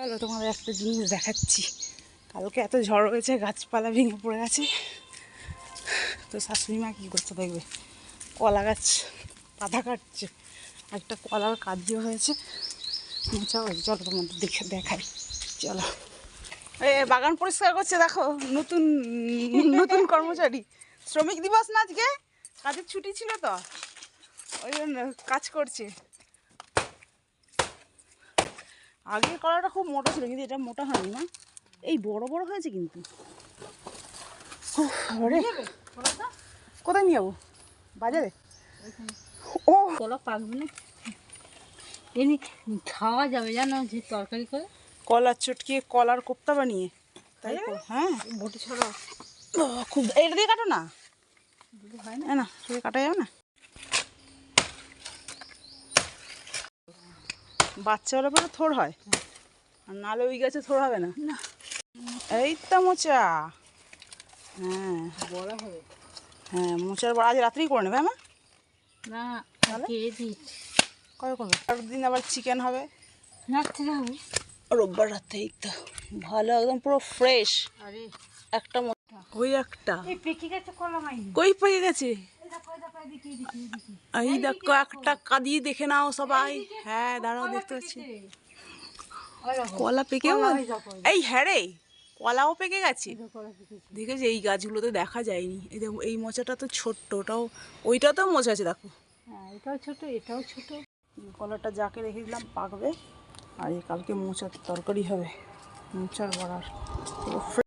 চলো তোমাদের একটা জিনিস দেখাচ্ছি। কালকে এত ঝড় হয়েছে, গাছপালা ভেঙে পড়ে গেছে। তো শাশুড়ি মা কী করছে দেখবে, কলা গাছ পাতা কাটছে। একটা কলার কার্য হয়েছে, মোচা হয়েছে। চলো তোমাদের দেখাই। চলো, এই বাগান পরিষ্কার করছে দেখো, নতুন নতুন কর্মচারী। শ্রমিক দিবস না আজকে, কাজের ছুটি ছিল তো ওই জন্য কাজ করছে। আগের কলাটা খুব মোটা ছিল, কিন্তু এটা মোটা হয়নি না, এই বড় বড় হয়েছে কিন্তু। কোথায় নিয়ে যাবো? বাজারে? ও কলা পাকবে না, এমনি খাওয়া যাবে জানো, যে তরকারি করে কলার চটকিয়ে কলার কোপ্তা বানিয়ে, তাই তো? হ্যাঁ, বটি ছড়া খুব। এটা দিয়ে কাটো না, হয় না। না সেটা কাটা যাবে না। বাচ্চা হলে পরে থোড় হয়, আর নাহলে ওই গাছে থোড় হবে না। এই তো মোচা। হ্যাঁ বড় হবে হ্যাঁ, মোচার বড় আজ রাত্রেই করে নেবে আমার। না, তাহলে খেয়ে দিই কবে করবে? আর দিন আবার চিকেন হবে রাত্রে হবে। রোববার রাতে। এই তো ভালো, একদম পুরো ফ্রেশ। আরে একটা ওই একটা এই পেকে গেছে কলা মাই, কই পেয়ে গেছে। দেখি দেখি দেখি এই দেখো একটা কাঁদিয়ে দেখে নাও সবাই। হ্যাঁ দাঁড়াও, দেখতে পাচ্ছি কলা পেকে এই হ্যাঁ রে, কলাও পেকে গেছে। দেখেছি এই গাছগুলোতে দেখা যায়নি। এই দেখো এই মোচাটা তো ছোট্ট, ওটাও ওইটাতেও মোচা আছে দেখো। হ্যাঁ, এটাও ছোট এটাও ছোট। কলাটা যাকে রেখে দিলাম পাকবে, আর এই কালকে মোচার তরকারি হবে, মোচার বড়ার পুরো